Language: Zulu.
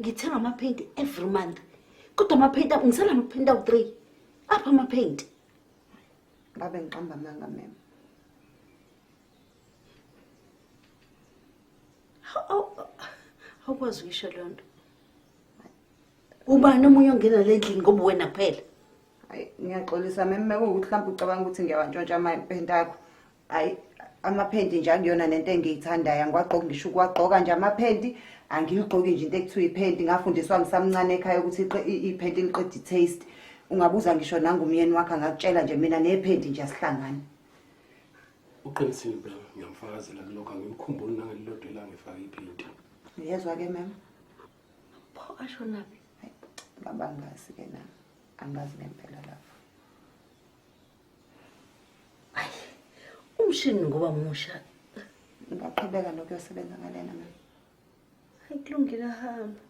ngithenga ama-paint every month. Kodwa ama-paint ngisala ama-paint awu-3. Apha ama-paint. Babe ngiqamba amanga mem. Awukwazi ukisho leyo nto. Ubani omunye ongena le ndlini ngoba wena kuphela? Hayi ngiyaxolisa mem mekuwukuthi mhlawumbe ucabanga ukuthi ngiyawantshontsha ama-paint akho. Hayi ama-paint nje akuyona nento engiyithandayo angiwagqoki ngisho ukuwagqoka nje ama-paint angiyigqoki nje into ekuthiwa i-paint ngafundiswa ngisamncane ekhaya ukuthi i-paint liqeda i-taste. Ungabuza ngisho nangumyeni wakhe angakutshela nje mina ne-paint nje asihlangani. Uqinisile bra ngiyamfakazela kulokho angimkhumbuli nangelilodwa la ngifaka i-paint. Uyezwa ke mem? Pho ashonaphi? Hayi ngabangazi ke nami. Angazi ngempela lapho. Hayi. Umshini ngoba musha. Ngaqhubeka nokuyosebenza ngalena mem. Hayi kulungile hamba.